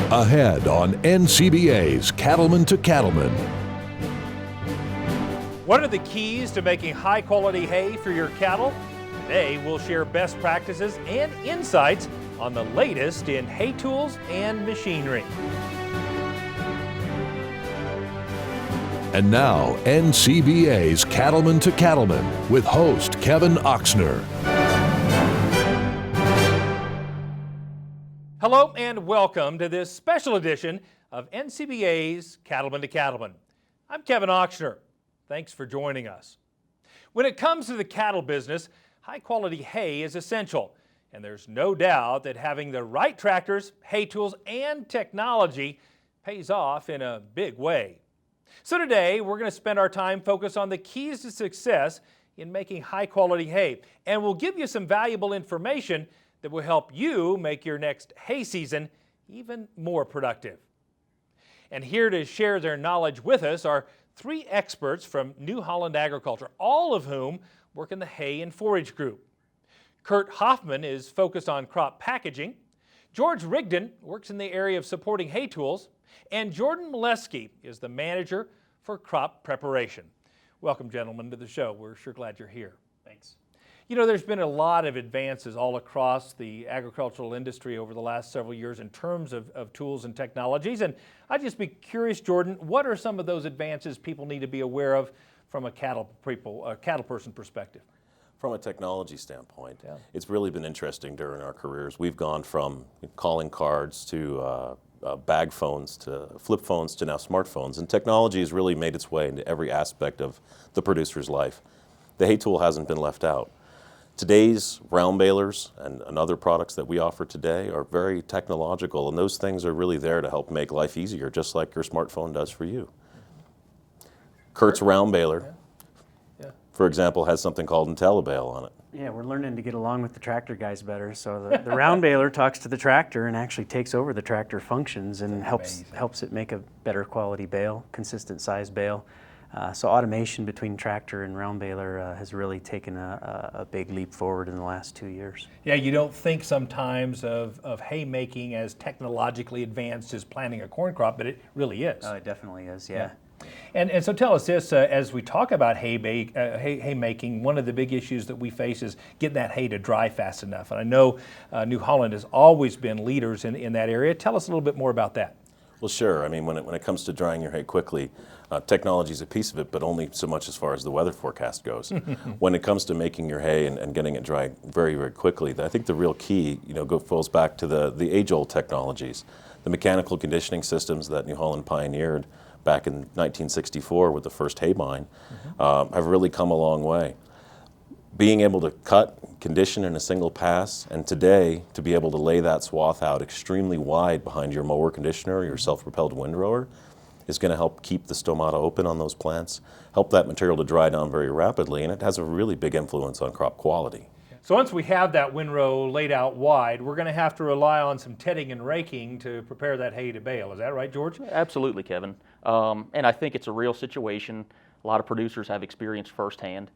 Ahead on Ncba's Cattleman to Cattleman. What are the keys to making high-quality hay for your cattle? Today, we'll share best practices and insights on the latest in hay tools and machinery. And now, Ncba's Cattleman to Cattleman with host Kevin Oxner. Hello and welcome to this special edition of Ncba's Cattleman to Cattleman. I'm Kevin Oxner. Thanks for joining us. When it comes to the cattle business, high-quality hay is essential, and there's no doubt that having the right tractors, hay tools, and technology pays off in a big way. So today, we're going to spend our time focused on the keys to success in making high-quality hay, and we'll give you some valuable information that will help you make your next hay season even more productive. And here to share their knowledge with us are three experts from New Holland Agriculture, all of whom work in the hay and forage group. Kurt Hoffman is focused on crop packaging. George Rigdon works in the area of supporting hay tools. And Jordan Molesky is the manager for crop preparation. Welcome, gentlemen, to the show. We're sure glad you're here. Thanks. You know, there's been a lot of advances all across the agricultural industry over the last several years in terms of tools and technologies. And I'd just be curious, Jordan, what are some of those advances people need to be aware of from a cattle person perspective? From a technology standpoint, It's really been interesting during our careers. We've gone from calling cards to bag phones to flip phones to now smartphones, and technology has really made its way into every aspect of the producer's life. The hay tool hasn't been left out. Today's round balers and other products that we offer today are very technological, and those things are really there to help make life easier, just like your smartphone does for you. Kurt's round baler, for example, has something called Ncba on it. Yeah, we're learning to get along with the tractor guys better. So the round baler talks to the tractor and actually takes over the tractor functions and helps it make a better quality bale, consistent size bale. So automation between tractor and round baler has really taken a big leap forward in the last 2 years. Yeah, you don't think sometimes of hay making as technologically advanced as planting a corn crop, but it really is. Oh, it definitely is, yeah. And so tell us this, as we talk about hay making, one of the big issues that we face is getting that hay to dry fast enough. And I know New Holland has always been leaders in that area. Tell us a little bit more about that. Well, sure. I mean, when it comes to drying your hay quickly, technology is a piece of it, but only so much as far as the weather forecast goes. When it comes to making your hay and getting it dry very, very quickly, I think the real key, falls back to the age-old technologies. The mechanical conditioning systems that New Holland pioneered back in 1964 with the first hay mine have really come a long way. Being able to cut, condition in a single pass, and today to be able to lay that swath out extremely wide behind your mower conditioner, your self-propelled windrower, is going to help keep the stomata open on those plants, help that material to dry down very rapidly, and it has a really big influence on crop quality. So once we have that windrow laid out wide, we're going to have to rely on some tedding and raking to prepare that hay to bale. Is that right, George? Absolutely, Kevin. And I think it's a real situation. A lot of producers have experienced firsthand.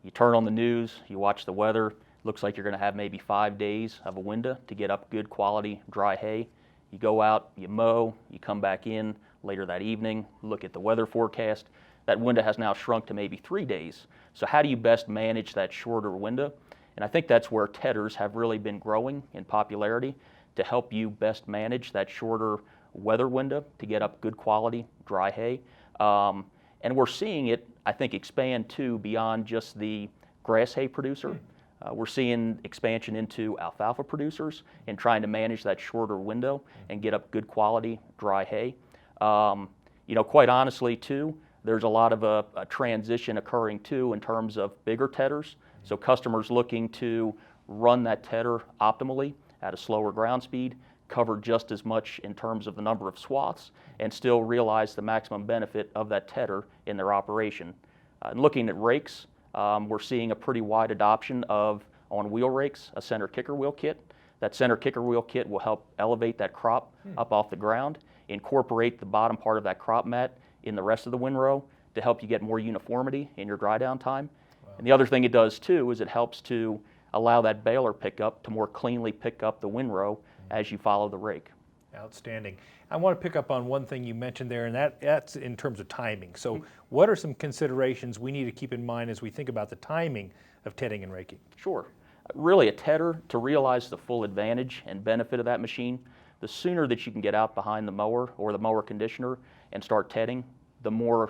You turn on the news, you watch the weather, looks like you're going to have maybe 5 days of a window to get up good quality dry hay. You go out, you mow, you come back in later that evening, look at the weather forecast. That window has now shrunk to maybe 3 days. So how do you best manage that shorter window? And I think that's where tedders have really been growing in popularity to help you best manage that shorter weather window to get up good quality dry hay. And we're seeing it, I think, expand too beyond just the grass hay producer. We're seeing expansion into alfalfa producers and trying to manage that shorter window and get up good quality dry hay. Quite honestly too, there's a lot of a transition occurring too in terms of bigger tedders. So customers looking to run that tedder optimally at a slower ground speed, cover just as much in terms of the number of swaths, and still realize the maximum benefit of that tedder in their operation. And looking at rakes, we're seeing a pretty wide adoption of, on wheel rakes, a center kicker wheel kit. That center kicker wheel kit will help elevate that crop up off the ground, incorporate the bottom part of that crop mat in the rest of the windrow to help you get more uniformity in your dry down time. Wow. And the other thing it does too is it helps to allow that baler pickup to more cleanly pick up the windrow as you follow the rake. Outstanding. I want to pick up on one thing you mentioned there, and that's in terms of timing. So what are some considerations we need to keep in mind as we think about the timing of tedding and raking? Sure. Really, a tedder, to realize the full advantage and benefit of that machine, the sooner that you can get out behind the mower or the mower conditioner and start tedding, the more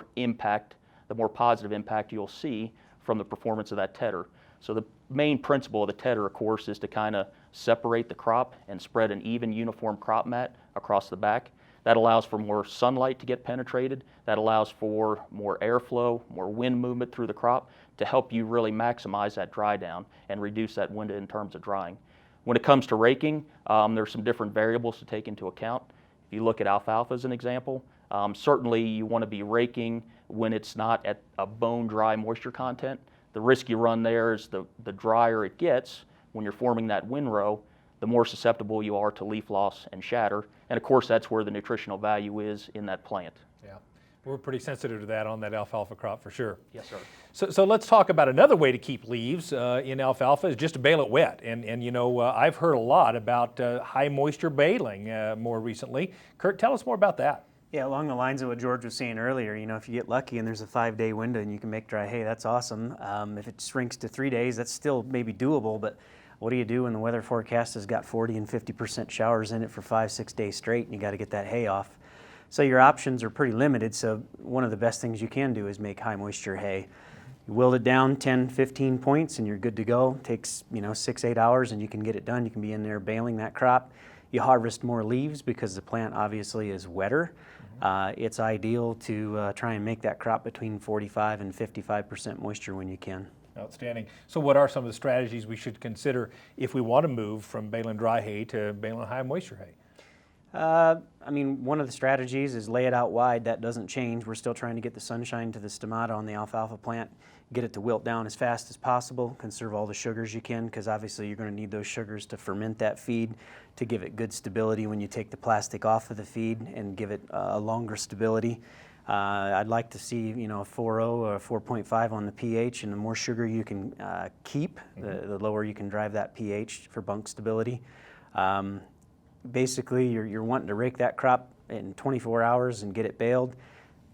positive impact you'll see from the performance of that tedder. So the main principle of the tedder, of course, is to kind of separate the crop and spread an even, uniform crop mat across the back. That allows for more sunlight to get penetrated. That allows for more airflow, more wind movement through the crop to help you really maximize that dry down and reduce that window in terms of drying. When it comes to raking, there's some different variables to take into account. If you look at alfalfa as an example, certainly you want to be raking when it's not at a bone dry moisture content. The risk you run there is the drier it gets when you're forming that windrow, the more susceptible you are to leaf loss and shatter. And of course, that's where the nutritional value is in that plant. Yeah, we're pretty sensitive to that on that alfalfa crop for sure. Yes, sir. So let's talk about another way to keep leaves in alfalfa is just to bale it wet. And you know, I've heard a lot about high moisture baling more recently. Kurt, tell us more about that. Yeah, along the lines of what George was saying earlier, you know, if you get lucky and there's a 5-day window and you can make dry hay, that's awesome. If it shrinks to 3 days, that's still maybe doable, but what do you do when the weather forecast has got 40 and 50% showers in it for 5-6 days straight and you got to get that hay off? So your options are pretty limited, so one of the best things you can do is make high moisture hay. You wilt it down 10-15 points and you're good to go. It takes, you know, 6-8 hours and you can get it done. You can be in there baling that crop. You harvest more leaves because the plant obviously is wetter. It's ideal to try and make that crop between 45 and 55% moisture when you can. Outstanding. So what are some of the strategies we should consider if we want to move from baling dry hay to baling high moisture hay? I mean, one of the strategies is lay it out wide. That doesn't change. We're still trying to get the sunshine to the stomata on the alfalfa plant, get it to wilt down as fast as possible, conserve all the sugars you can, because obviously you're going to need those sugars to ferment that feed, to give it good stability when you take the plastic off of the feed and give it a longer stability. I'd like to see, you know, a 4.0 or a 4.5 on the pH, and the more sugar you can keep, the lower you can drive that pH for bunk stability. Basically, you're wanting to rake that crop in 24 hours and get it baled.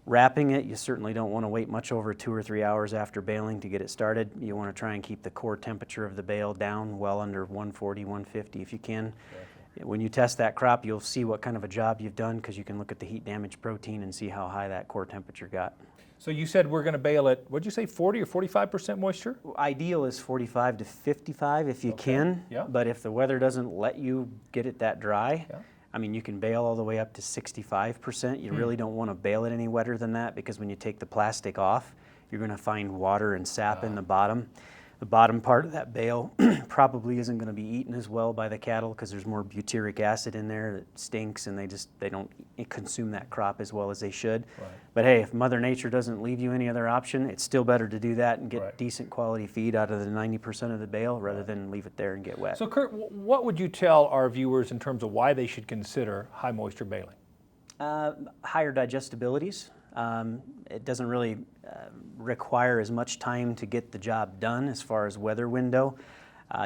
Wrapping it, you certainly don't want to wait much over 2 or 3 hours after baling to get it started. You want to try and keep the core temperature of the bale down well under 140, 150 if you can. When you test that crop, you'll see what kind of a job you've done because you can look at the heat damage protein and see how high that core temperature got. So you said we're going to bale at, what'd you say, 40 or 45% moisture? Ideal is 45 to 55 if you can, yeah. But if the weather doesn't let you get it that dry, Yeah. I mean, you can bale all the way up to 65%. You really don't want to bale it any wetter than that because when you take the plastic off, you're going to find water and sap in the bottom. The bottom part of that bale probably isn't going to be eaten as well by the cattle because there's more butyric acid in there that stinks and they don't consume that crop as well as they should. Right. But hey, if Mother Nature doesn't leave you any other option, it's still better to do that and get decent quality feed out of the 90% of the bale rather than leave it there and get wet. So Kurt, what would you tell our viewers in terms of why they should consider high moisture baling? Higher digestibilities. It doesn't really require as much time to get the job done as far as weather window.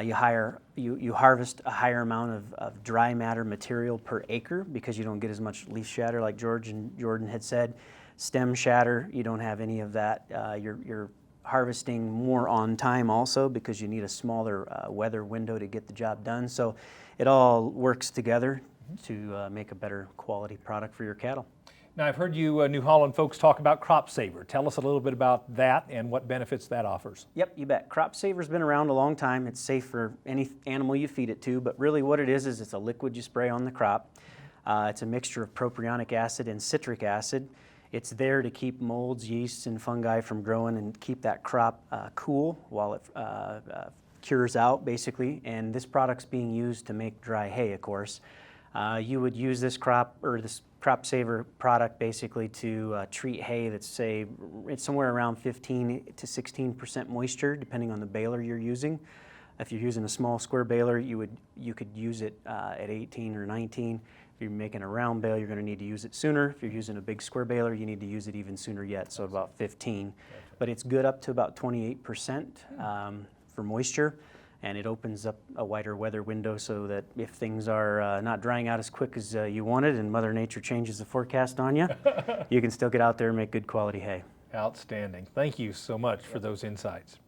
You harvest a higher amount of dry matter material per acre because you don't get as much leaf shatter like George and Jordan had said. Stem shatter, you don't have any of that. You're harvesting more on time also because you need a smaller weather window to get the job done. So it all works together to make a better quality product for your cattle. Now, I've heard you New Holland folks talk about Crop Saver. Tell us a little bit about that and what benefits that offers. Yep, you bet. Crop Saver's been around a long time. It's safe for any animal you feed it to, but really what it is it's a liquid you spray on the crop. It's a mixture of propionic acid and citric acid. It's there to keep molds, yeasts, and fungi from growing and keep that crop cool while it cures out, basically. And this product's being used to make dry hay, of course. You would use this Crop Saver product basically to treat hay that's, say, it's somewhere around 15 to 16% moisture, depending on the baler you're using. If you're using a small square baler, you could use it at 18 or 19. If you're making a round bale, you're going to need to use it sooner. If you're using a big square baler, you need to use it even sooner yet, so about 15. But it's good up to about 28% for moisture. and it opens up a wider weather window so that if things are not drying out as quick as you wanted and Mother Nature changes the forecast on you, you can still get out there and make good quality hay. Outstanding. Thank you so much for those insights.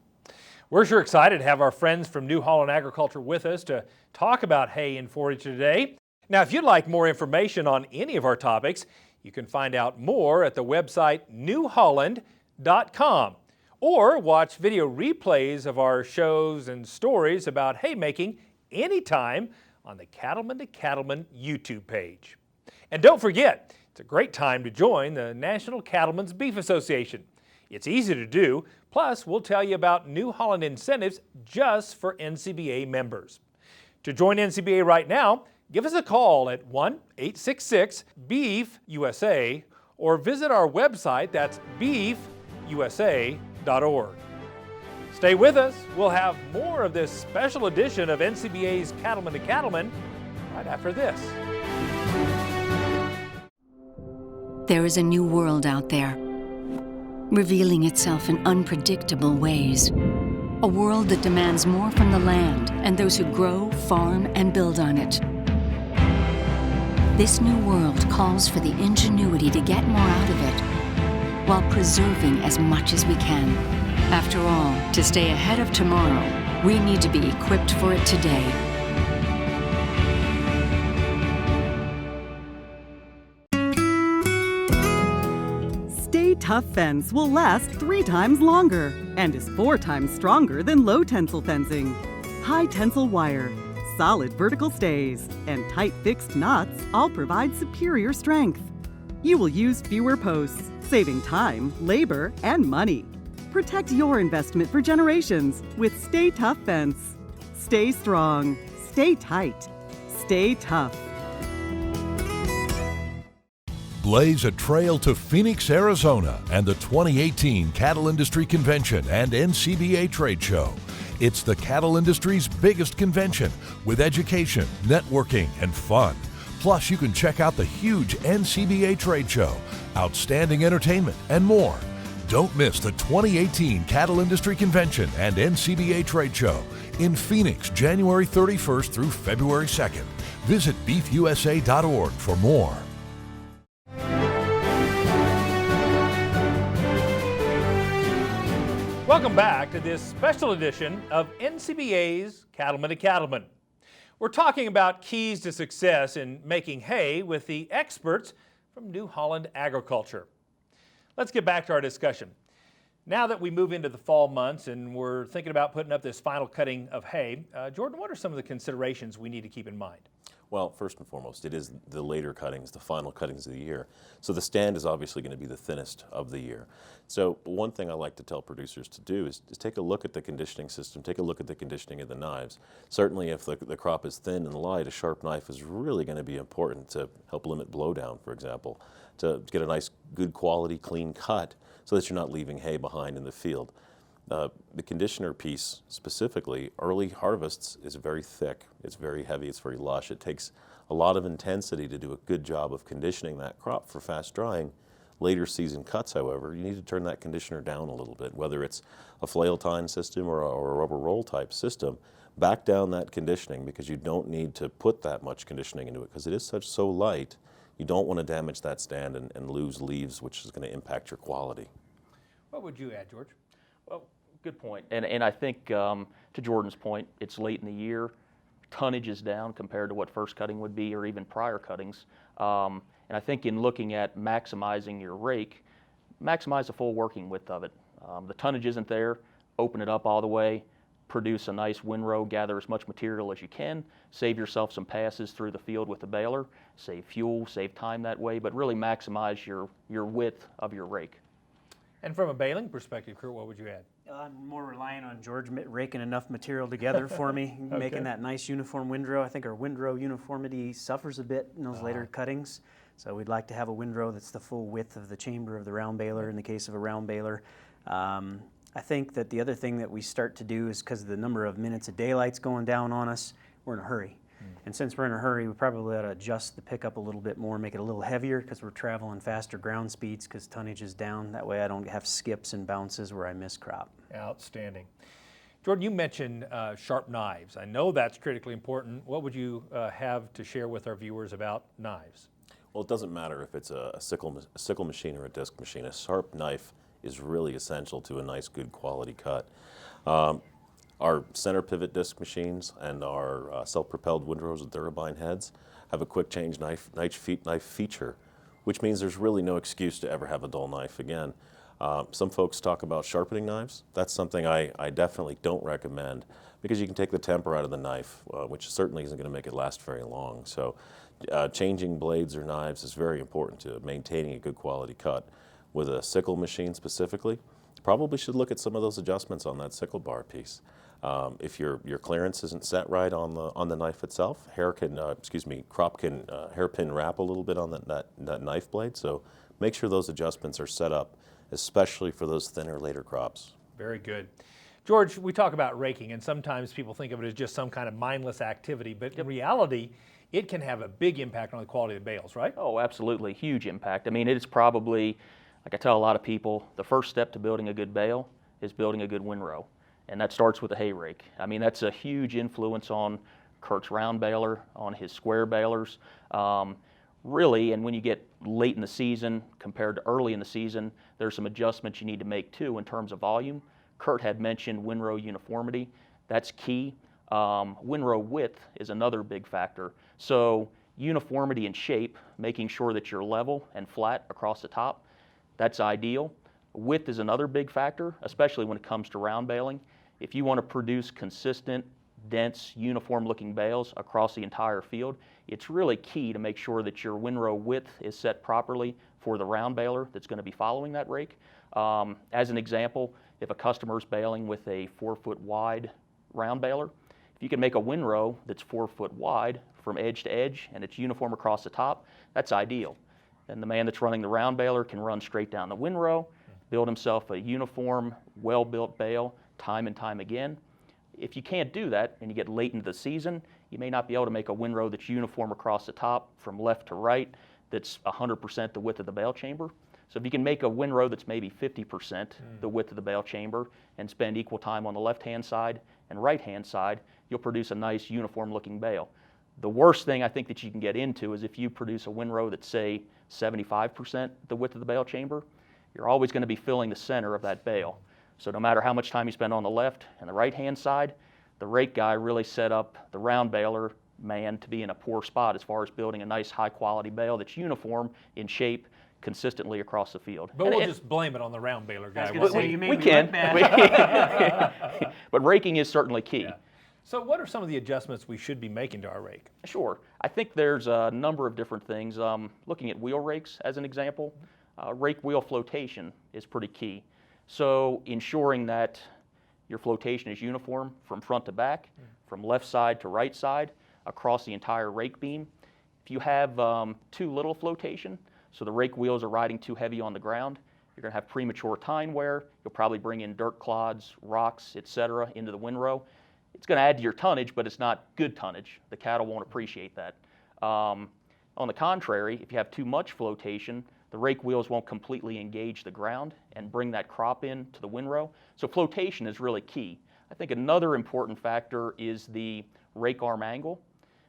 We're sure excited to have our friends from New Holland Agriculture with us to talk about hay and forage today. Now, if you'd like more information on any of our topics, you can find out more at the website newholland.com or watch video replays of our shows and stories about haymaking anytime on the Cattleman to Cattleman YouTube page. And don't forget, it's a great time to join the National Cattlemen's Beef Association. It's easy to do, plus we'll tell you about New Holland incentives just for NCBA members. To join NCBA right now, give us a call at 1-866-BEEF-USA or visit our website, that's beefusa.org. Stay with us. We'll have more of this special edition of NCBA's Cattleman to Cattleman right after this. There is a new world out there, revealing itself in unpredictable ways. A world that demands more from the land and those who grow, farm, and build on it. This new world calls for the ingenuity to get more out of it, while preserving as much as we can. After all, to stay ahead of tomorrow, we need to be equipped for it today. Stay Tough fence will last 3 times longer and is 4 times stronger than low tensile fencing. High tensile wire, solid vertical stays, and tight fixed knots all provide superior strength. You will use fewer posts, saving time, labor, and money. Protect your investment for generations with Stay Tough fence. Stay strong, stay tight, stay tough. Blaze a trail to Phoenix, Arizona and the 2018 Cattle Industry Convention and NCBA Trade Show. It's the cattle industry's biggest convention with education, networking, and fun. Plus, you can check out the huge NCBA Trade Show, outstanding entertainment, and more. Don't miss the 2018 Cattle Industry Convention and NCBA Trade Show in Phoenix, January 31st through February 2nd. Visit beefusa.org for more. Welcome back to this special edition of NCBA's Cattleman to Cattleman. We're talking about keys to success in making hay with the experts from New Holland Agriculture. Let's get back to our discussion. Now that we move into the fall months and we're thinking about putting up this final cutting of hay, Jordan, what are some of the considerations we need to keep in mind? Well, first and foremost, it is the later cuttings, the final cuttings of the year. So the stand is obviously going to be the thinnest of the year. So one thing I like to tell producers to do is take a look at the conditioning system, take a look at the conditioning of the knives. Certainly if the crop is thin and light, a sharp knife is really going to be important to help limit blowdown, for example, to get a nice, good quality, clean cut so that you're not leaving hay behind in the field. The conditioner piece specifically, early harvests is very thick, it's very heavy, it's very lush. It takes a lot of intensity to do a good job of conditioning that crop for fast drying. Later season cuts, however, you need to turn that conditioner down a little bit, whether it's a flail tine system or a rubber roll type system. Back down that conditioning because you don't need to put that much conditioning into it because it is so light. You don't want to damage that stand and lose leaves, which is going to impact your quality. What would you add, George? Well, good point. And I think to Jordan's point, it's late in the year. Tonnage is down compared to what first cutting would be or even prior cuttings. And I think in looking at maximizing your rake, maximize the full working width of it. The tonnage isn't there, open it up all the way, produce a nice windrow, gather as much material as you can, save yourself some passes through the field with the baler, save fuel, save time that way, but really maximize your width of your rake. And from a baling perspective, Kurt, what would you add? I'm more relying on George raking enough material together for me, making that nice uniform windrow. I think our windrow uniformity suffers a bit in those later cuttings. So we'd like to have a windrow that's the full width of the chamber of the round baler in the case of a round baler. I think that the other thing that we start to do is because of the number of minutes of daylight's going down on us, we're in a hurry. And since we're in a hurry, we probably ought to adjust the pickup a little bit more, make it a little heavier because we're traveling faster ground speeds because tonnage is down. That way I don't have skips and bounces where I miss crop. Outstanding. Jordan, you mentioned sharp knives. I know that's critically important. What would you have to share with our viewers about knives? Well, it doesn't matter if it's a sickle machine or a disc machine. A sharp knife is really essential to a nice, good quality cut. Our center pivot disc machines and our self-propelled windrows with Durabine heads have a quick change knife feature, which means there's really no excuse to ever have a dull knife again. Some folks talk about sharpening knives. That's something I definitely don't recommend, because you can take the temper out of the knife, which certainly isn't going to make it last very long. So changing blades or knives is very important to maintaining a good quality cut. With a sickle machine specifically, probably should look at some of those adjustments on that sickle bar piece. If your clearance isn't set right on the knife itself, crop can hairpin wrap a little bit on that knife blade. So make sure those adjustments are set up, especially for those thinner later crops. Very good. George, we talk about raking, and sometimes people think of it as just some kind of mindless activity, but in reality, it can have a big impact on the quality of the bales, right? Oh, absolutely, huge impact. I mean, it's probably, like I tell a lot of people, the first step to building a good bale is building a good windrow, and that starts with a hay rake. I mean, that's a huge influence on Kurt's round baler, on his square balers. Really, and when you get late in the season compared to early in the season, there's some adjustments you need to make too in terms of volume. Kurt had mentioned windrow uniformity. That's key. Windrow width is another big factor. So uniformity in shape, making sure that you're level and flat across the top, that's ideal. Width is another big factor, especially when it comes to round baling. If you want to produce consistent, dense, uniform-looking bales across the entire field, it's really key to make sure that your windrow width is set properly for the round baler that's going to be following that rake. As an example, if a customer's baling with a 4-foot wide round baler, if you can make a windrow that's 4 foot wide from edge to edge and it's uniform across the top, that's ideal. And the man that's running the round baler can run straight down the windrow, build himself a uniform, well-built bale time and time again. If you can't do that and you get late into the season, you may not be able to make a windrow that's uniform across the top from left to right, that's 100% the width of the bale chamber. So if you can make a windrow that's maybe 50% the width of the bale chamber and spend equal time on the left-hand side and right-hand side, you'll produce a nice uniform-looking bale. The worst thing I think that you can get into is if you produce a windrow that's, say, 75% the width of the bale chamber, you're always going to be filling the center of that bale. So no matter how much time you spend on the left and the right-hand side, the rake guy really set up the round baler man to be in a poor spot as far as building a nice high-quality bale that's uniform in shape consistently across the field. But we'll just blame it on the round baler guy. We can. But raking is certainly key. Yeah. So what are some of the adjustments we should be making to our rake? Sure. I think there's a number of different things. Looking at wheel rakes as an example, rake wheel flotation is pretty key. So ensuring that your flotation is uniform from front to back, from left side to right side, across the entire rake beam. If you have too little flotation, so the rake wheels are riding too heavy on the ground, you're going to have premature tine wear. You'll probably bring in dirt clods, rocks, etc. into the windrow. It's going to add to your tonnage, but it's not good tonnage. The cattle won't appreciate that. On the contrary, if you have too much flotation, the rake wheels won't completely engage the ground and bring that crop in to the windrow. So flotation is really key. I think another important factor is the rake arm angle.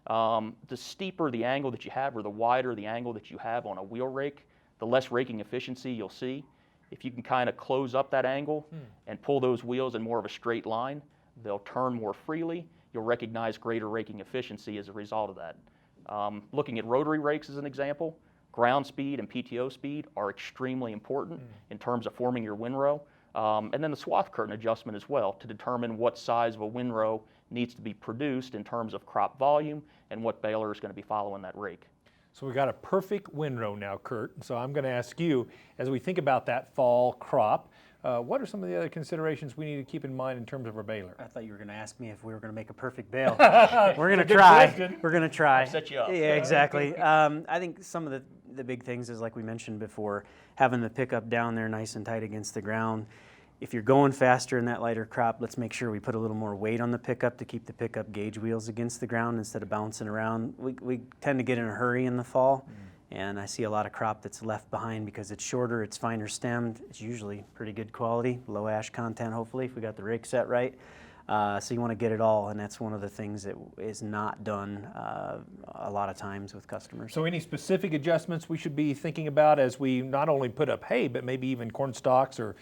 The steeper the angle that you have, or the wider the angle that you have on a wheel rake, the less raking efficiency you'll see. If you can kind of close up that angle and pull those wheels in more of a straight line, they'll turn more freely. You'll recognize greater raking efficiency as a result of that. Looking at rotary rakes as an example, ground speed and PTO speed are extremely important in terms of forming your windrow. And then the swath curtain adjustment as well to determine what size of a windrow needs to be produced in terms of crop volume and what baler is going to be following that rake. So we've got a perfect windrow now, Kurt. So I'm going to ask you, as we think about that fall crop, what are some of the other considerations we need to keep in mind in terms of our baler? I thought you were going to ask me if we were going to make a perfect bale. We're going to try. Question. We're going to try. I'll set you up. Yeah, exactly. I think some of the big things is, like we mentioned before, having the pickup down there nice and tight against the ground. If you're going faster in that lighter crop, let's make sure we put a little more weight on the pickup to keep the pickup gauge wheels against the ground instead of bouncing around. We tend to get in a hurry in the fall, and I see a lot of crop that's left behind because it's shorter, it's finer stemmed, it's usually pretty good quality, low ash content hopefully if we got the rake set right. So you want to get it all, and that's one of the things that is not done a lot of times with customers. So any specific adjustments we should be thinking about as we not only put up hay, but maybe even corn stalks or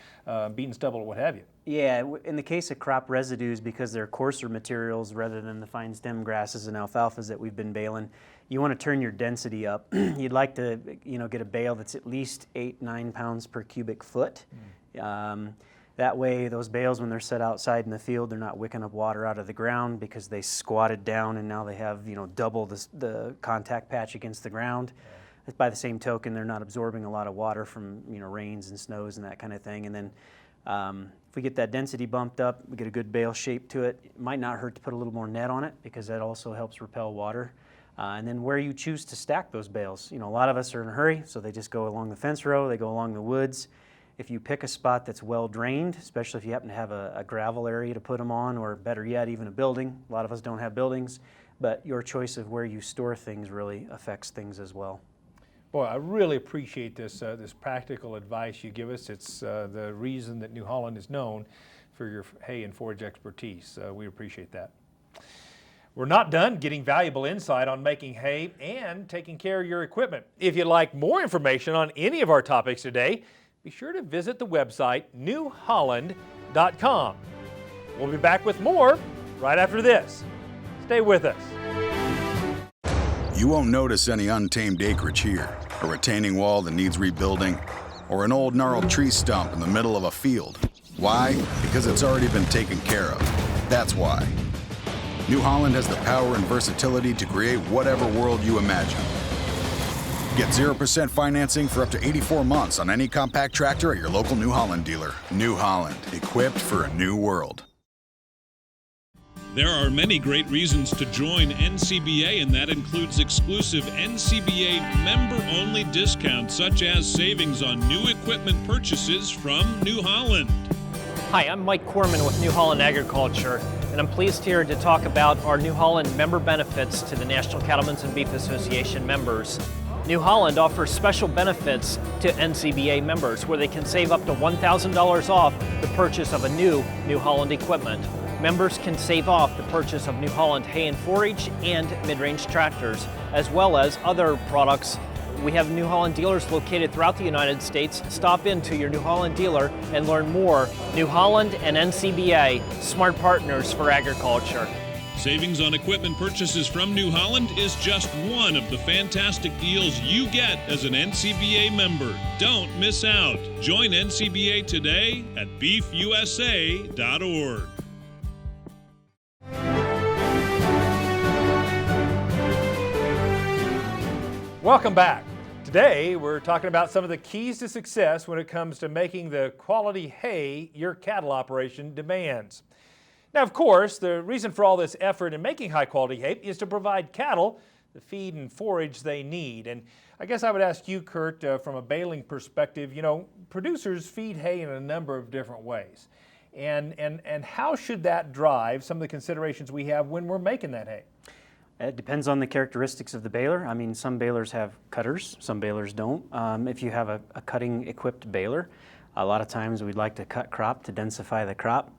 bean stubble or what have you? Yeah, in the case of crop residues, because they're coarser materials rather than the fine stem grasses and alfalfas that we've been baling, you want to turn your density up. You'd like to, get a bale that's at least 8-9 pounds per cubic foot. That way, those bales, when they're set outside in the field, they're not wicking up water out of the ground because they squatted down and now they have, double the contact patch against the ground. Yeah. By the same token, they're not absorbing a lot of water from, rains and snows and that kind of thing. And then if we get that density bumped up, we get a good bale shape to it. It might not hurt to put a little more net on it because that also helps repel water. And then where you choose to stack those bales. A lot of us are in a hurry, so they just go along the fence row, they go along the woods. If you pick a spot that's well drained, especially if you happen to have a gravel area to put them on, or better yet, even a building. A lot of us don't have buildings, but your choice of where you store things really affects things as well. Boy, I really appreciate this practical advice you give us. It's the reason that New Holland is known for your hay and forage expertise. We appreciate that. We're not done getting valuable insight on making hay and taking care of your equipment. If you'd like more information on any of our topics today, be sure to visit the website newholland.com. We'll be back with more right after this. Stay with us. You won't notice any untamed acreage here, a retaining wall that needs rebuilding, or an old gnarled tree stump in the middle of a field. Why? Because it's already been taken care of. That's why. New Holland has the power and versatility to create whatever world you imagine. Get 0% financing for up to 84 months on any compact tractor at your local New Holland dealer. New Holland, equipped for a new world. There are many great reasons to join NCBA, and that includes exclusive NCBA member-only discounts, such as savings on new equipment purchases from New Holland. Hi, I'm Mike Corman with New Holland Agriculture, and I'm pleased here to talk about our New Holland member benefits to the National Cattlemen's and Beef Association members. New Holland offers special benefits to NCBA members where they can save up to $1,000 off the purchase of a New Holland equipment. Members can save off the purchase of New Holland hay and forage and mid-range tractors, as well as other products. We have New Holland dealers located throughout the United States. Stop into your New Holland dealer and learn more. New Holland and NCBA, smart partners for agriculture. Savings on equipment purchases from New Holland is just one of the fantastic deals you get as an NCBA member. Don't miss out. Join NCBA today at beefusa.org. Welcome back. Today we're talking about some of the keys to success when it comes to making the quality hay your cattle operation demands. Now, of course, the reason for all this effort in making high-quality hay is to provide cattle the feed and forage they need. And I guess I would ask you, Kurt, from a baling perspective, producers feed hay in a number of different ways. And how should that drive some of the considerations we have when we're making that hay? It depends on the characteristics of the baler. I mean, some balers have cutters, some balers don't. If you have a cutting-equipped baler, a lot of times we'd like to cut crop to densify the crop.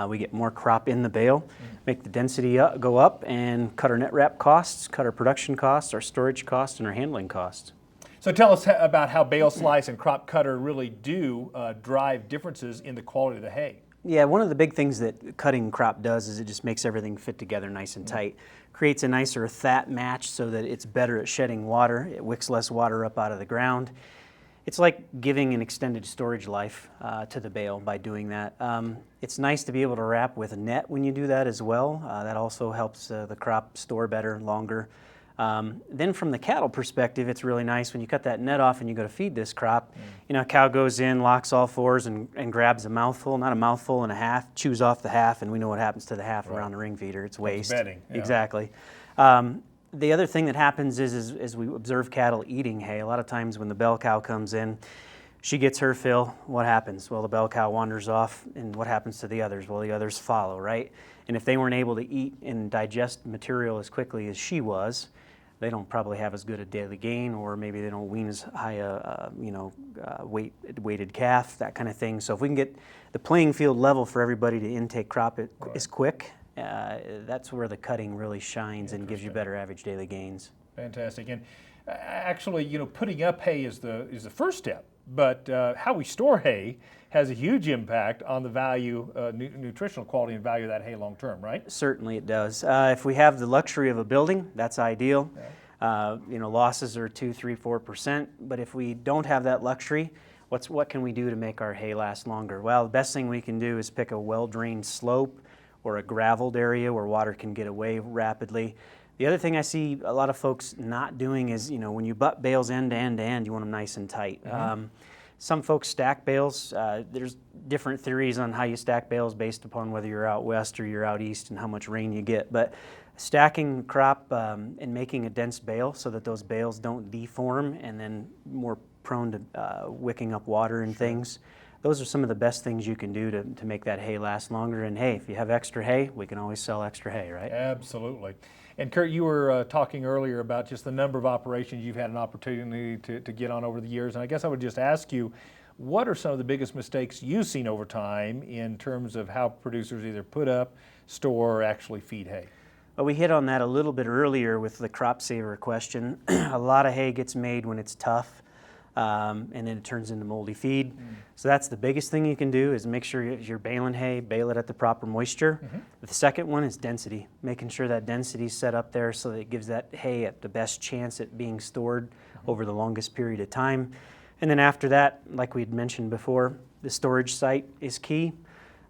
We get more crop in the bale, make the density go up, and cut our net wrap costs, cut our production costs, our storage costs, and our handling costs. So tell us about how bale slice and crop cutter really do drive differences in the quality of the hay. Yeah, one of the big things that cutting crop does is it just makes everything fit together nice and tight. Creates a nicer that match so that it's better at shedding water. It wicks less water up out of the ground. It's like giving an extended storage life to the bale by doing that. It's nice to be able to wrap with a net when you do that as well. That also helps the crop store better, longer. Then from the cattle perspective, it's really nice when you cut that net off and you go to feed this crop. A cow goes in, locks all fours and grabs a mouthful, not a mouthful and a half, chews off the half, and we know what happens to the half around the ring feeder. It's waste. Bedding. Yeah. Exactly. The other thing that happens is we observe cattle eating hay. A lot of times when the bell cow comes in, she gets her fill. What happens? Well, the bell cow wanders off, and what happens to the others? Well, the others follow, right? And if they weren't able to eat and digest material as quickly as she was, they don't probably have as good a daily gain, or maybe they don't wean as high a weighted calf, that kind of thing. So if we can get the playing field level for everybody to intake crop is quick, that's where the cutting really shines and gives you better average daily gains. Fantastic. And actually, putting up hay is the first step, but how we store hay has a huge impact on the value, nutritional quality and value of that hay long term, right? Certainly it does. If we have the luxury of a building, that's ideal. Losses are 2, 3, 4%, but if we don't have that luxury, what can we do to make our hay last longer? Well, the best thing we can do is pick a well-drained slope or a graveled area where water can get away rapidly. The other thing I see a lot of folks not doing is, when you butt bales end to end to end, you want them nice and tight. Some folks stack bales. There's different theories on how you stack bales based upon whether you're out west or you're out east and how much rain you get. But stacking crop and making a dense bale so that those bales don't deform and then more prone to wicking up water and things. Those are some of the best things you can do to make that hay last longer. And hey, if you have extra hay, we can always sell extra hay, right? Absolutely. And Kurt, you were talking earlier about just the number of operations you've had an opportunity to get on over the years. And I guess I would just ask you, what are some of the biggest mistakes you've seen over time in terms of how producers either put up, store, or actually feed hay? Well, we hit on that a little bit earlier with the crop saver question. A lot of hay gets made when it's tough. And then it turns into moldy feed. So that's the biggest thing you can do is make sure you're baling hay, bale it at the proper moisture. The second one is density, making sure that density is set up there so that it gives that hay at the best chance at being stored over the longest period of time. And then after that, like we had mentioned before, the storage site is key.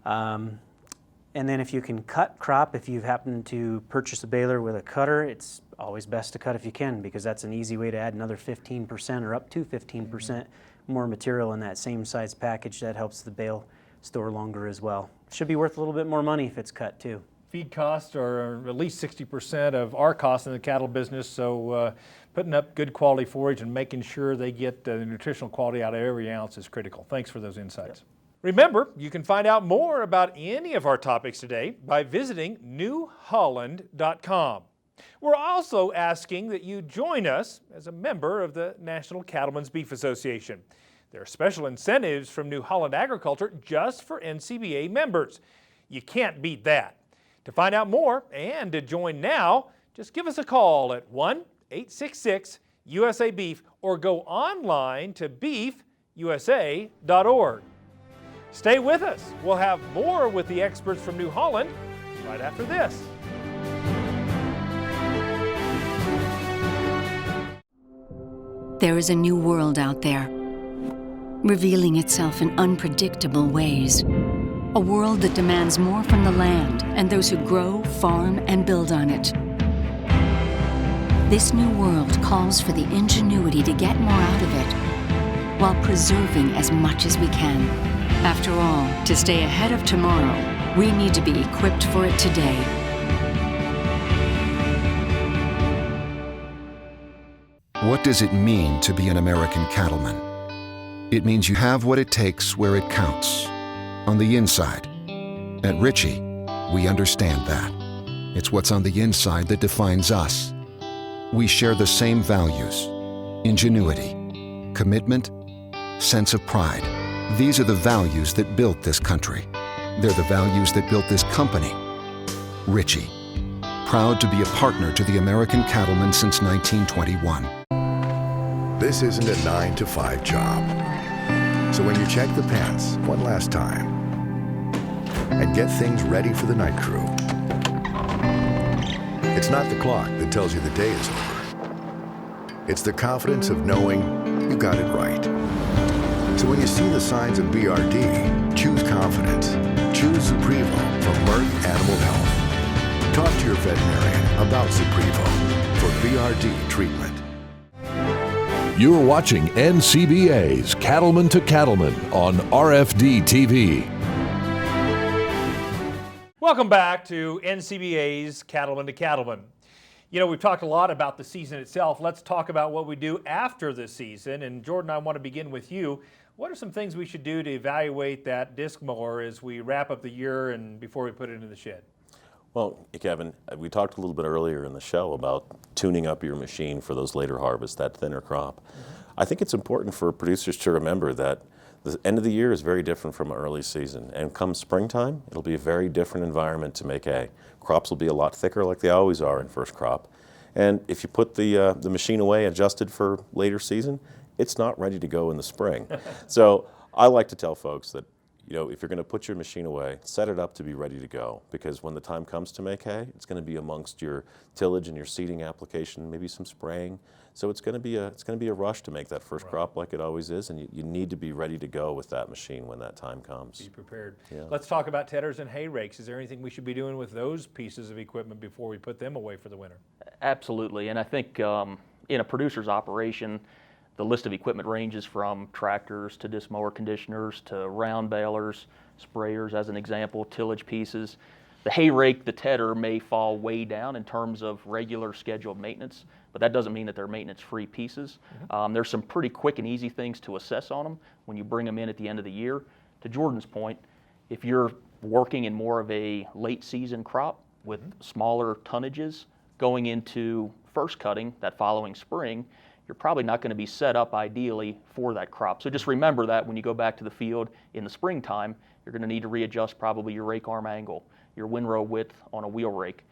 And then if you can cut crop, if you happen to purchase a baler with a cutter, it's always best to cut if you can, because that's an easy way to add another 15% or up to 15% more material in that same size package. That helps the bale store longer as well. Should be worth a little bit more money if it's cut too. Feed costs are at least 60% of our costs in the cattle business, so putting up good quality forage and making sure they get the nutritional quality out of every ounce is critical. Thanks for those insights. Yep. Remember, you can find out more about any of our topics today by visiting newholland.com. We're also asking that you join us as a member of the National Cattlemen's Beef Association. There are special incentives from New Holland Agriculture just for NCBA members. You can't beat that. To find out more and to join now, just give us a call at 1-866-USA-BEEF or go online to beefusa.org. Stay with us. We'll have more with the experts from New Holland right after this. There is a new world out there, revealing itself in unpredictable ways. A world that demands more from the land and those who grow, farm, and build on it. This new world calls for the ingenuity to get more out of it, while preserving as much as we can. After all, to stay ahead of tomorrow, we need to be equipped for it today. What does it mean to be an American cattleman? It means you have what it takes where it counts, on the inside. At Ritchie, we understand that. It's what's on the inside that defines us. We share the same values: ingenuity, commitment, sense of pride. These are the values that built this country. They're the values that built this company. Ritchie, proud to be a partner to the American cattlemen since 1921. This isn't a 9-to-5 job. So when you check the pants one last time and get things ready for the night crew, it's not the clock that tells you the day is over. It's the confidence of knowing you got it right. So when you see the signs of BRD, choose confidence. Choose Suprevo from Merck Animal Health. Talk to your veterinarian about Suprevo for BRD treatment. You're watching NCBA's Cattleman to Cattleman on RFD TV. Welcome back to NCBA's Cattleman to Cattleman. You know, we've talked a lot about the season itself. Let's talk about what we do after the season. And Jordan, I want to begin with you. What are some things we should do to evaluate that disc mower as we wrap up the year and before we put it into the shed? Well, Kevin, we talked a little bit earlier in the show about tuning up your machine for those later harvests, that thinner crop. I think it's important for producers to remember that the end of the year is very different from an early season, and come springtime, it'll be a very different environment to make hay. Crops will be a lot thicker like they always are in first crop. And if you put the machine away adjusted for later season, it's not ready to go in the spring. So I like to tell folks that, you know, if you're going to put your machine away, set it up to be ready to go, because when the time comes to make hay, it's going to be amongst your tillage and your seeding application, maybe some spraying. So it's going to be a rush to make that first crop like it always is, and you need to be ready to go with that machine when that time comes. Be prepared. Yeah. Let's talk about tedders and hay rakes. Is there anything we should be doing with those pieces of equipment before we put them away for the winter? Absolutely, and I think in a producer's operation, the list of equipment ranges from tractors to disc mower conditioners to round balers, sprayers as an example, tillage pieces. The hay rake, the tedder may fall way down in terms of regular scheduled maintenance, but that doesn't mean that they're maintenance-free pieces. There's some pretty quick and easy things to assess on them when you bring them in at the end of the year. To Jordan's point, if you're working in more of a late season crop with smaller tonnages going into first cutting that following spring, you're probably not going to be set up ideally for that crop. So just remember that when you go back to the field in the springtime, you're going to need to readjust probably your rake arm angle, your windrow width on a wheel rake.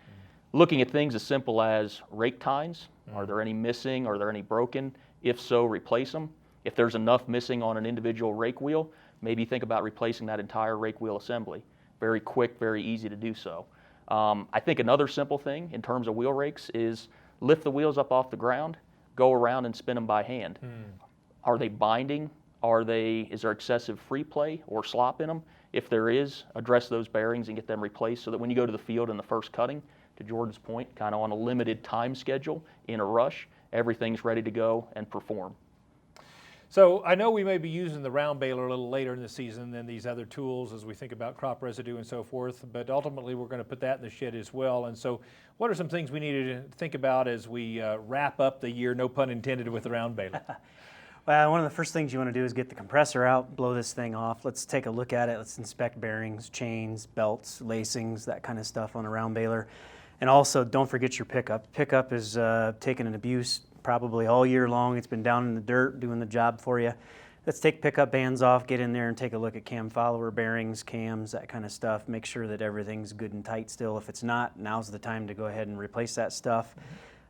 Looking at things as simple as rake tines, are there any missing, are there any broken? If so, replace them. If there's enough missing on an individual rake wheel, maybe think about replacing that entire rake wheel assembly. Very quick, very easy to do so. I think another simple thing in terms of wheel rakes is lift the wheels up off the ground, go around and spin them by hand. Are they binding? Is there excessive free play or slop in them? If there is, address those bearings and get them replaced so that when you go to the field in the first cutting, to Jordan's point, kind of on a limited time schedule, in a rush, everything's ready to go and perform. So I know we may be using the round baler a little later in the season than these other tools as we think about crop residue and so forth, but ultimately we're going to put that in the shed as well. And so what are some things we need to think about as we wrap up the year, no pun intended, with the round baler? Well, one of the first things you want to do is get the compressor out, blow this thing off. Let's take a look at it. Let's inspect bearings, chains, belts, lacings, that kind of stuff on a round baler. And also, don't forget your pickup. Pickup is taking an abuse probably all year long. It's been down in the dirt doing the job for you. Let's take pickup bands off, get in there and take a look at cam follower bearings, cams, that kind of stuff. Make sure that everything's good and tight still. If it's not, now's the time to go ahead and replace that stuff.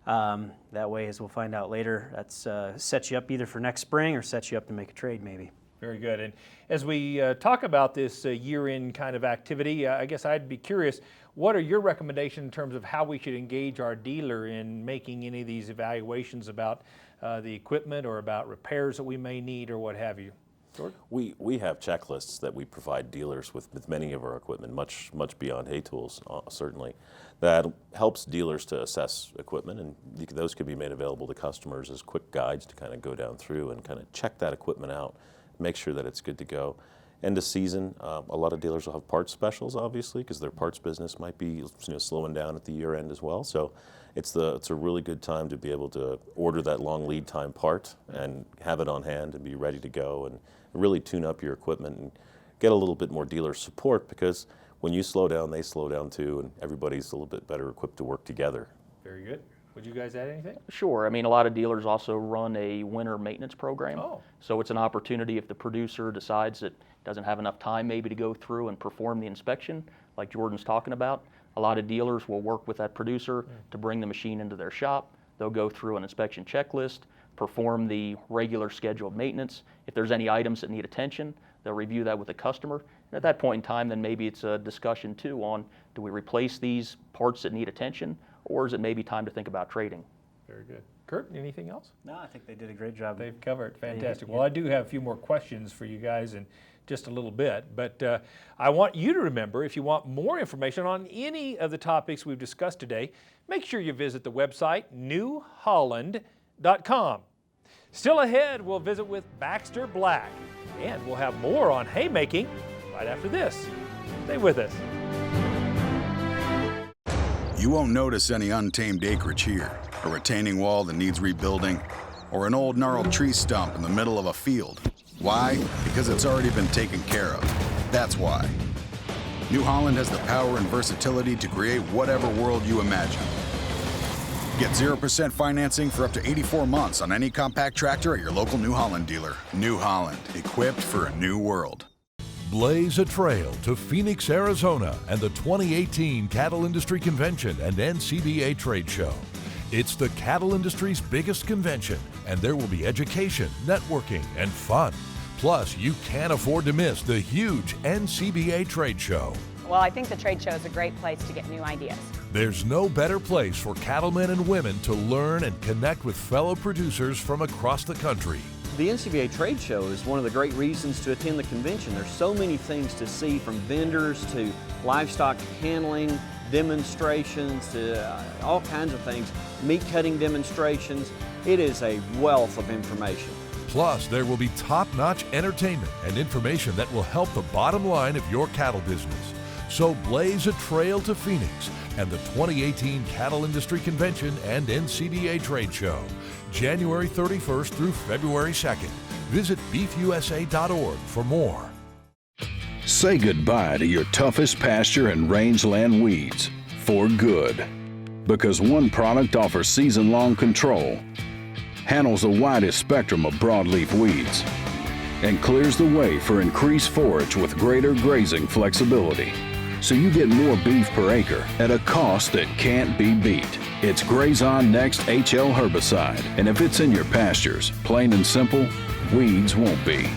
That way, as we'll find out later, that's sets you up either for next spring or sets you up to make a trade maybe. Very good. And as we talk about this year-end kind of activity, I guess I'd be curious, what are your recommendations in terms of how we should engage our dealer in making any of these evaluations about the equipment or about repairs that we may need or what have you? Jordan? We have checklists that we provide dealers with many of our equipment, much beyond hay tools, certainly, that helps dealers to assess equipment, and those could be made available to customers as quick guides to kind of go down through and kind of check that equipment out, make sure that it's good to go. End of season, a lot of dealers will have parts specials, obviously, because their parts business might be slowing down at the year end as well. So it's a really good time to be able to order that long lead time part and have it on hand and be ready to go and really tune up your equipment and get a little bit more dealer support, because when you slow down, they slow down too, and everybody's a little bit better equipped to work together. Very good. Would you guys add anything? Sure. I mean, a lot of dealers also run a winter maintenance program. Oh. So it's an opportunity if the producer decides that doesn't have enough time maybe to go through and perform the inspection, like Jordan's talking about. A lot of dealers will work with that producer to bring the machine into their shop. They'll go through an inspection checklist, perform the regular scheduled maintenance. If there's any items that need attention, they'll review that with the customer. And at that point in time, then maybe it's a discussion too on, do we replace these parts that need attention, or is it maybe time to think about trading? Very good. Kurt, anything else? No, I think they did a great job. They've covered. Fantastic. Well, I do have a few more questions for you guys in just a little bit, but I want you to remember, if you want more information on any of the topics we've discussed today, make sure you visit the website newholland.com. Still ahead, we'll visit with Baxter Black, and we'll have more on haymaking right after this. Stay with us. You won't notice any untamed acreage here, a retaining wall that needs rebuilding, or an old gnarled tree stump in the middle of a field. Why? Because it's already been taken care of. That's why. New Holland has the power and versatility to create whatever world you imagine. Get 0% financing for up to 84 months on any compact tractor at your local New Holland dealer. New Holland, equipped for a new world. Blaze a trail to Phoenix, Arizona and the 2018 Cattle Industry Convention and NCBA Trade Show. It's the cattle industry's biggest convention, and there will be education, networking, and fun. Plus, you can't afford to miss the huge NCBA Trade Show. Well, I think the trade show is a great place to get new ideas. There's no better place for cattlemen and women to learn and connect with fellow producers from across the country. The NCBA Trade Show is one of the great reasons to attend the convention. There's so many things to see, from vendors to livestock handling, demonstrations to all kinds of things, meat cutting demonstrations. It is a wealth of information. Plus, there will be top-notch entertainment and information that will help the bottom line of your cattle business. So blaze a trail to Phoenix and the 2018 Cattle Industry Convention and NCBA Trade Show, January 31st through February 2nd. Visit beefusa.org for more. Say goodbye to your toughest pasture and rangeland weeds for good. Because one product offers season-long control, handles the widest spectrum of broadleaf weeds, and clears the way for increased forage with greater grazing flexibility. So you get more beef per acre at a cost that can't be beat. It's Grazon Next HL herbicide, and if it's in your pastures, plain and simple, weeds won't be.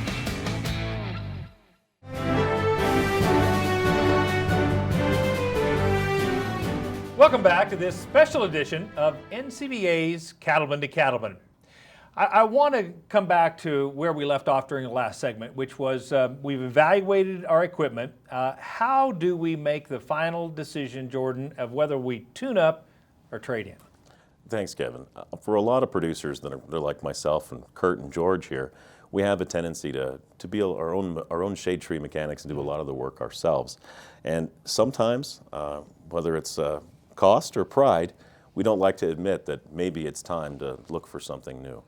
Welcome back to this special edition of NCBA's Cattleman to Cattleman. I want to come back to where we left off during the last segment, which was we've evaluated our equipment. How do we make the final decision, Jordan, of whether we tune up or trade in? Thanks, Kevin. For a lot of producers they're like myself and Kurt and George here, we have a tendency to be our own shade tree mechanics and do a lot of the work ourselves. And sometimes, whether it's cost or pride, we don't like to admit that maybe it's time to look for something new.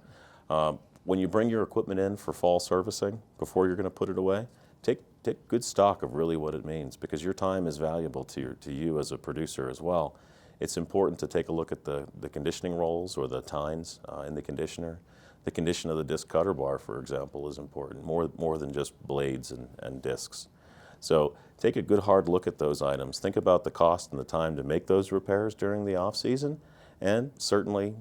When you bring your equipment in for fall servicing, before you're going to put it away, take good stock of really what it means, because your time is valuable to you as a producer as well. It's important to take a look at the conditioning rolls or the tines in the conditioner. The condition of the disc cutter bar, for example, is important, more than just blades and discs. So take a good hard look at those items. Think about the cost and the time to make those repairs during the off-season, and certainly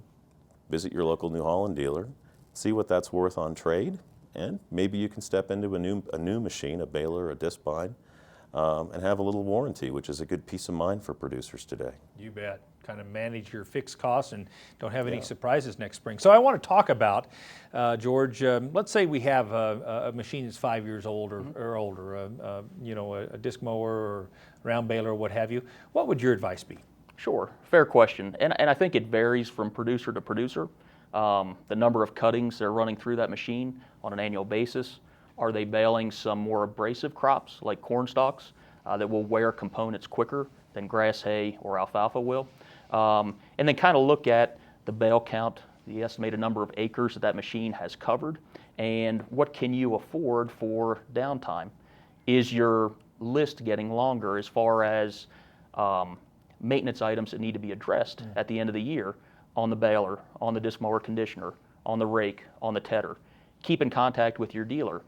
visit your local New Holland dealer, see what that's worth on trade, and maybe you can step into a new machine, a baler, a disc bind, and have a little warranty, which is a good peace of mind for producers today. You bet. Kind of manage your fixed costs and don't have any surprises next spring. So I want to talk about, George, let's say we have a machine that's 5 years old or older, a disc mower or round baler or what have you. What would your advice be? Sure, fair question. And I think it varies from producer to producer. The number of cuttings they're running through that machine on an annual basis. Are they baling some more abrasive crops like corn stalks that will wear components quicker than grass hay or alfalfa will? And then kind of look at the bale count, the estimated number of acres that machine has covered, and what can you afford for downtime? Is your list getting longer as far as maintenance items that need to be addressed at the end of the year on the baler, on the disc mower conditioner, on the rake, on the tedder? Keep in contact with your dealer.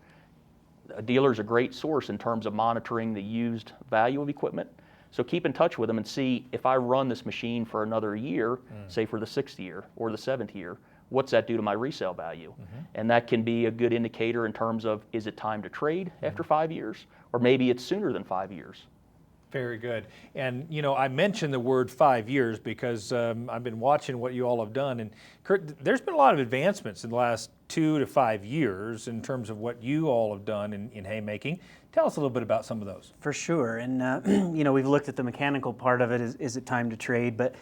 A dealer is a great source in terms of monitoring the used value of equipment. So keep in touch with them and see, if I run this machine for another year, say for the 6th year or the 7th year, what's that do to my resale value? And that can be a good indicator in terms of, is it time to trade after 5 years? Or maybe it's sooner than 5 years. Very good. And, I mentioned the word 5 years because I've been watching what you all have done. And Kurt, there's been a lot of advancements in the last 2 to 5 years in terms of what you all have done in haymaking. Tell us a little bit about some of those. For sure. And, we've looked at the mechanical part of it. Is it time to trade? But,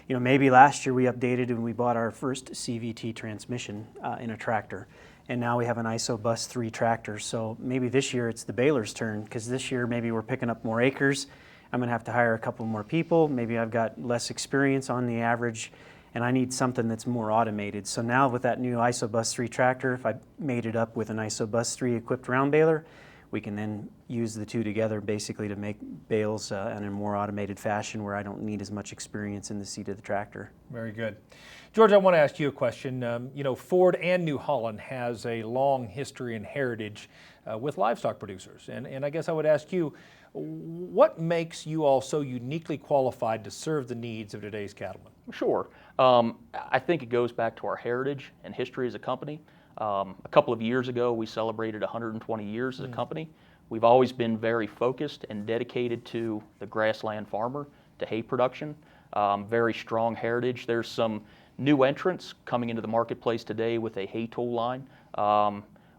maybe last year we updated and we bought our first CVT transmission in a tractor. And now we have an ISO-Bus 3 tractor. So maybe this year it's the baler's turn, because this year maybe we're picking up more acres. I'm going to have to hire a couple more people. Maybe I've got less experience on the average, and I need something that's more automated. So now with that new ISO-Bus 3 tractor, if I made it up with an ISO-Bus 3 equipped round baler, we can then use the two together basically to make bales in a more automated fashion where I don't need as much experience in the seat of the tractor. Very good. George, I want to ask you a question. You know, Ford and New Holland has a long history and heritage with livestock producers. And I guess I would ask you, what makes you all so uniquely qualified to serve the needs of today's cattlemen? Sure. I think it goes back to our heritage and history as a company. A couple of years ago, we celebrated 120 years as a company. We've always been very focused and dedicated to the grassland farmer, to hay production. Very strong heritage. There's some new entrants coming into the marketplace today with a hay tool line.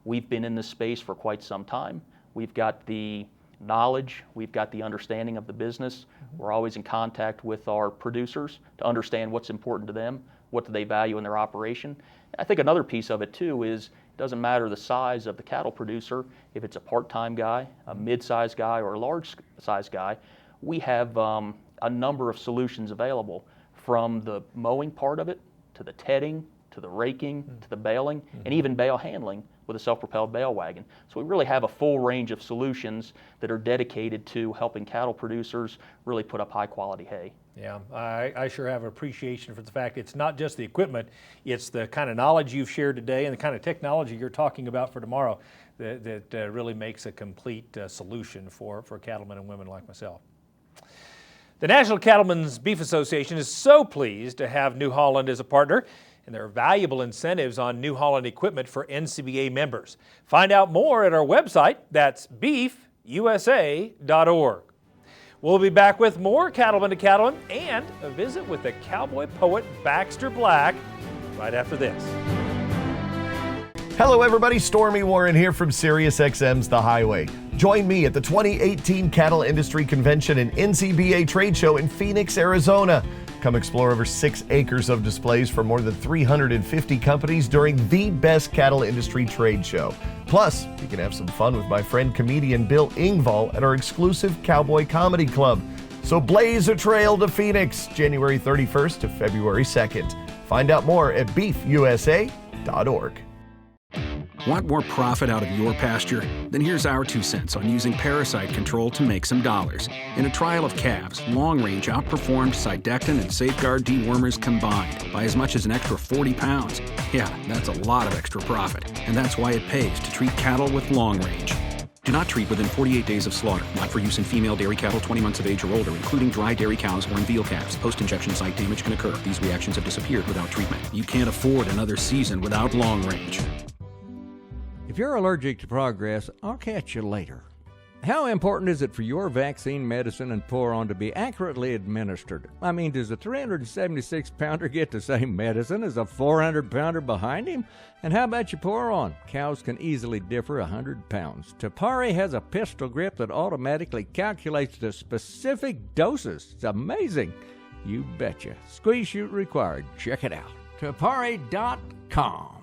We've been in this space for quite some time. We've got the knowledge, we've got the understanding of the business. We're always in contact with our producers to understand what's important to them, what do they value in their operation. I think another piece of it too is it doesn't matter the size of the cattle producer, if it's a part-time guy, a mid-sized guy, or a large-sized guy, we have a number of solutions available, from the mowing part of it, to the tedding, to the raking, to the baling, and even bale handling with a self-propelled bale wagon. So we really have a full range of solutions that are dedicated to helping cattle producers really put up high-quality hay. Yeah, I sure have appreciation for the fact it's not just the equipment, it's the kind of knowledge you've shared today and the kind of technology you're talking about for tomorrow that really makes a complete solution for cattlemen and women like myself. The National Cattlemen's Beef Association is so pleased to have New Holland as a partner, and there are valuable incentives on New Holland equipment for NCBA members. Find out more at our website, that's beefusa.org. We'll be back with more Cattleman to Cattleman and a visit with the cowboy poet Baxter Black right after this. Hello everybody, Stormy Warren here from SiriusXM's The Highway. Join me at the 2018 Cattle Industry Convention and Ncba Trade Show in Phoenix, Arizona. Come explore over 6 acres of displays from more than 350 companies during the best cattle industry trade show. Plus, you can have some fun with my friend comedian Bill Engvall at our exclusive Cowboy Comedy Club. So blaze a trail to Phoenix, January 31st to February 2nd. Find out more at beefusa.org. Want more profit out of your pasture? Then here's our 2 cents on using parasite control to make some dollars. In a trial of calves, Long Range outperformed Sidectin and Safeguard dewormers combined by as much as an extra 40 pounds. Yeah, that's a lot of extra profit, and that's why it pays to treat cattle with Long Range. Do not treat within 48 days of slaughter. Not for use in female dairy cattle 20 months of age or older, including dry dairy cows or in veal calves. Post-injection site damage can occur. These reactions have disappeared without treatment. You can't afford another season without Long Range. If you're allergic to progress, I'll catch you later. How important is it for your vaccine, medicine, and pour-on to be accurately administered? I mean, does a 376-pounder get the same medicine as a 400-pounder behind him? And how about your pour-on? Cows can easily differ 100 pounds. Tapari has a pistol grip that automatically calculates the specific doses. It's amazing. You betcha. Squeeze chute required. Check it out. Tapari.com.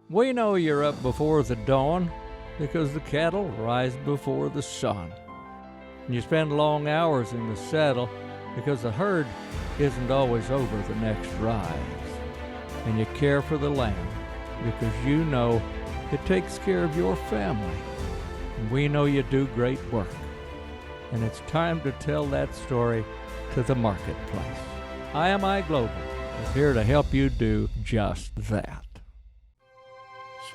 We know you're up before the dawn because the cattle rise before the sun. And you spend long hours in the saddle because the herd isn't always over the next rise. And you care for the land because you know it takes care of your family. And we know you do great work. And it's time to tell that story to the marketplace. IMI Global is here to help you do just that.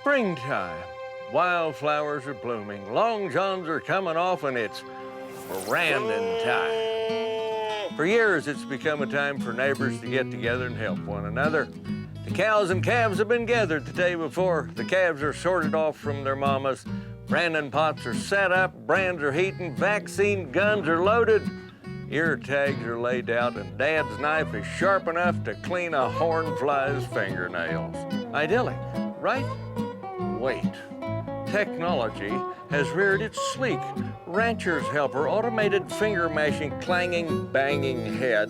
Springtime. Wildflowers are blooming. Long johns are coming off, and it's branding time. For years, it's become a time for neighbors to get together and help one another. The cows and calves have been gathered the day before. The calves are sorted off from their mamas. Branding pots are set up, brands are heating, vaccine guns are loaded. Ear tags are laid out, and Dad's knife is sharp enough to clean a hornfly's fingernails. Idyllic, right? Wait. Technology has reared its sleek rancher's helper automated finger mashing, clanging, banging head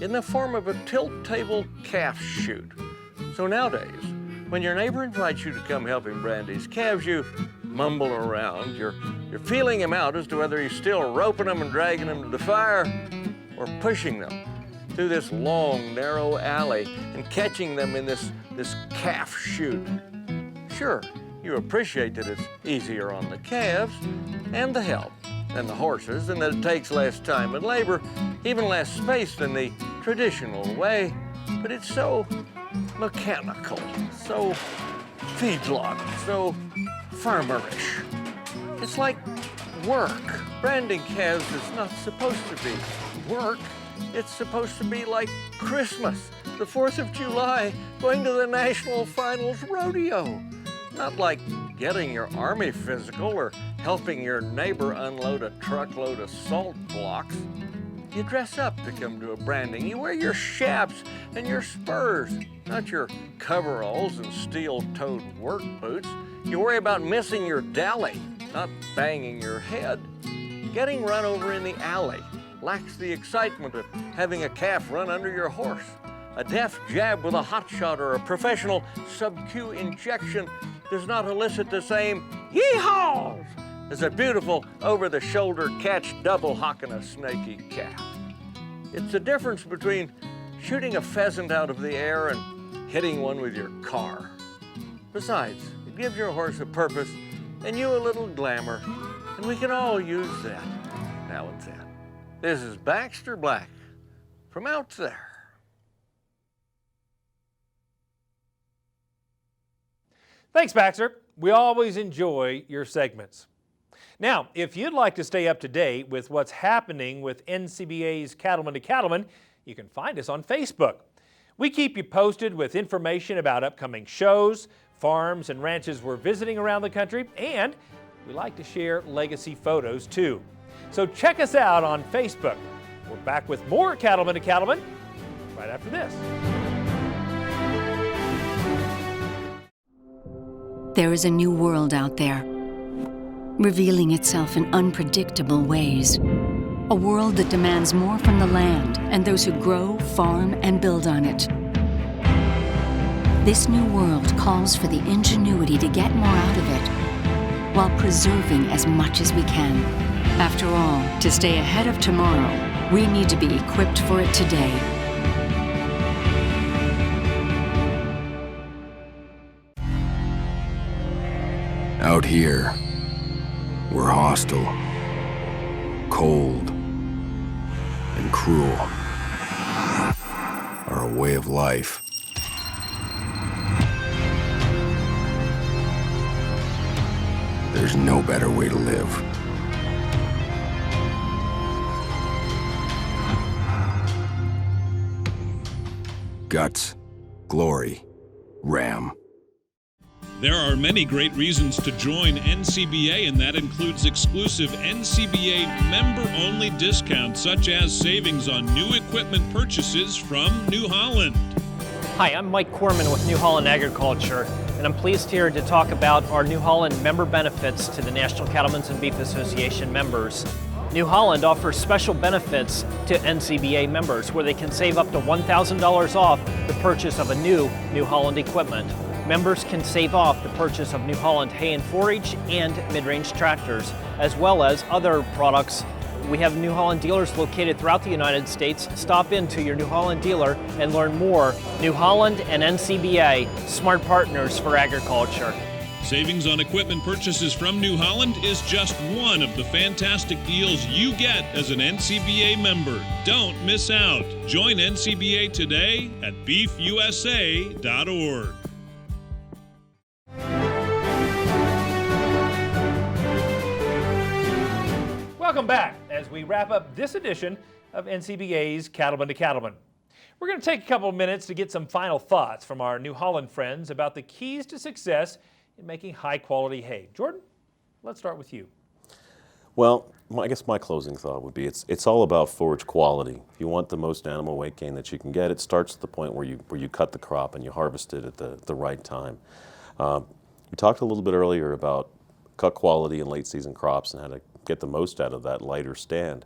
in the form of a tilt table calf chute. So nowadays, when your neighbor invites you to come help him brand his calves, you mumble around. You're feeling him out as to whether he's still roping them and dragging them to the fire or pushing them through this long, narrow alley and catching them in this calf chute. Sure, You appreciate that it's easier on the calves and the help than the horses, and that it takes less time and labor, even less space than the traditional way, but it's so mechanical, so feedlot, so farmerish. It's like work. Branding calves is not supposed to be work. It's supposed to be like Christmas, the 4th of July, going to the National Finals Rodeo. Not like getting your Army physical or helping your neighbor unload a truckload of salt blocks. You dress up to come to a branding. You wear your chaps and your spurs, not your coveralls and steel-toed work boots. You worry about missing your dally, not banging your head. Getting run over in the alley lacks the excitement of having a calf run under your horse. A deft jab with a hot shot or a professional sub-Q injection does not elicit the same yee-haws as a beautiful over-the-shoulder catch double hocking a snaky calf. It's the difference between shooting a pheasant out of the air and hitting one with your car. Besides, it gives your horse a purpose and you a little glamour, and we can all use that now and then. This is Baxter Black from out there. Thanks, Baxter. We always enjoy your segments. Now, if you'd like to stay up to date with what's happening with NCBA's Cattlemen to Cattlemen, you can find us on Facebook. We keep you posted with information about upcoming shows, farms and ranches we're visiting around the country, and we like to share legacy photos too. So check us out on Facebook. We're back with more Cattlemen to Cattlemen right after this. There is a new world out there, revealing itself in unpredictable ways. A world that demands more from the land and those who grow, farm, and build on it. This new world calls for the ingenuity to get more out of it, while preserving as much as we can. After all, to stay ahead of tomorrow, we need to be equipped for it today. Out here, we're hostile, cold, and cruel. Are a way of life. There's no better way to live. Guts, glory, Ram. There are many great reasons to join NCBA, and that includes exclusive NCBA member-only discounts, such as savings on new equipment purchases from New Holland. Hi, I'm Mike Corman with New Holland Agriculture, and I'm pleased here to talk about our New Holland member benefits to the National Cattlemen's and Beef Association members. New Holland offers special benefits to NCBA members where they can save up to $1,000 off the purchase of a New Holland equipment. Members can save off the purchase of New Holland hay and forage and mid-range tractors, as well as other products. We have New Holland dealers located throughout the United States. Stop into your New Holland dealer and learn more. New Holland and NCBA, smart partners for agriculture. Savings on equipment purchases from New Holland is just one of the fantastic deals you get as an NCBA member. Don't miss out. Join NCBA today at beefusa.org. Welcome back as we wrap up this edition of NCBA's Cattlemen to Cattlemen. We're going to take a couple of minutes to get some final thoughts from our New Holland friends about the keys to success in making high-quality hay. Jordan, let's start with you. Well, I guess my closing thought would be it's all about forage quality. If you want the most animal weight gain that you can get, it starts at the point where you cut the crop and you harvest it at the right time. We talked a little bit earlier about cut quality in late season crops and how to get the most out of that lighter stand.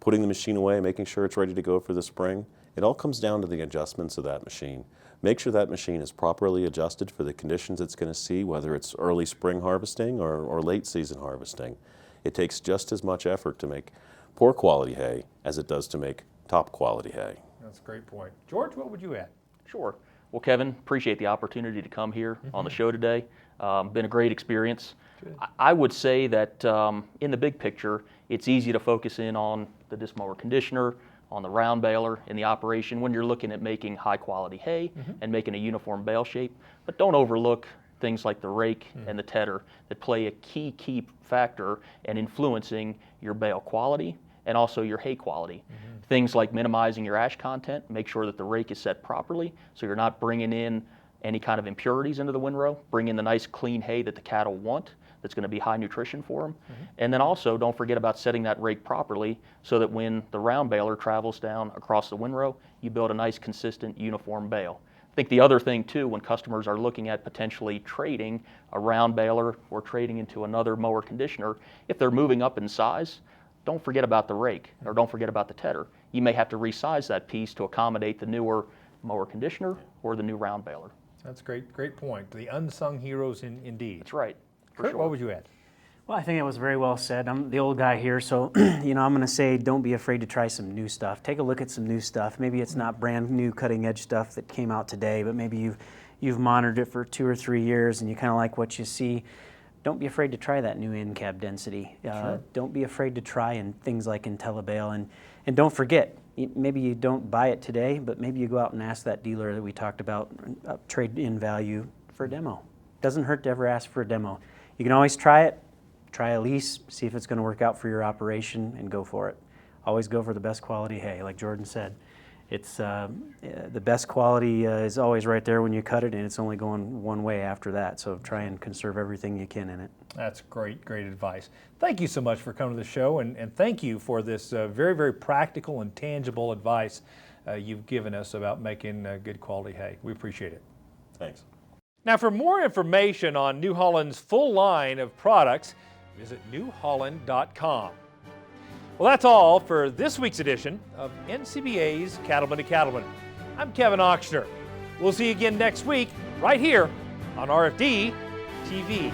Putting the machine away, making sure it's ready to go for the spring, it all comes down to the adjustments of that machine. Make sure that machine is properly adjusted for the conditions it's going to see, whether it's early spring harvesting or late season harvesting. It takes just as much effort to make poor quality hay as it does to make top quality hay. That's a great point. George, what would you add? Sure. Well, Kevin, appreciate the opportunity to come here on the show today. Been a great experience. I would say that in the big picture, it's easy to focus in on the disc mower conditioner, on the round baler in the operation when you're looking at making high quality hay and making a uniform bale shape. But don't overlook things like the rake and the tedder that play a key factor in influencing your bale quality and also your hay quality. Things like minimizing your ash content, make sure that the rake is set properly so you're not bringing in any kind of impurities into the windrow. Bring in the nice clean hay that the cattle want that's going to be high nutrition for them. And then also don't forget about setting that rake properly so that when the round baler travels down across the windrow, you build a nice consistent uniform bale. I think the other thing too, when customers are looking at potentially trading a round baler or trading into another mower conditioner, if they're moving up in size, don't forget about the rake or don't forget about the tedder. You may have to resize that piece to accommodate the newer mower conditioner or the new round baler. That's great point. The unsung heroes indeed. That's right. Kurt, what would you add? Well, I think that was very well said. I'm the old guy here, so I'm going to say don't be afraid to try some new stuff. Take a look at some new stuff. Maybe it's not brand new cutting edge stuff that came out today, but maybe you've monitored it for 2 or 3 years and you kind of like what you see. Don't be afraid to try that new Ncba density. Don't be afraid to try and things like IntelliBale, and don't forget, maybe you don't buy it today, but maybe you go out and ask that dealer that we talked about, trade in value for a demo. Doesn't hurt to ever ask for a demo. You can always try it, try a lease, see if it's going to work out for your operation, and go for it. Always go for the best quality hay, like Jordan said. It's the best quality is always right there when you cut it, and it's only going one way after that. So try and conserve everything you can in it. That's great advice. Thank you so much for coming to the show, and thank you for this very practical and tangible advice you've given us about making good quality hay. We appreciate it. Thanks. Now, for more information on New Holland's full line of products, visit newholland.com. Well, that's all for this week's edition of NCBA's Cattleman to Cattleman. I'm Kevin Ochsner. We'll see you again next week, right here on RFD TV.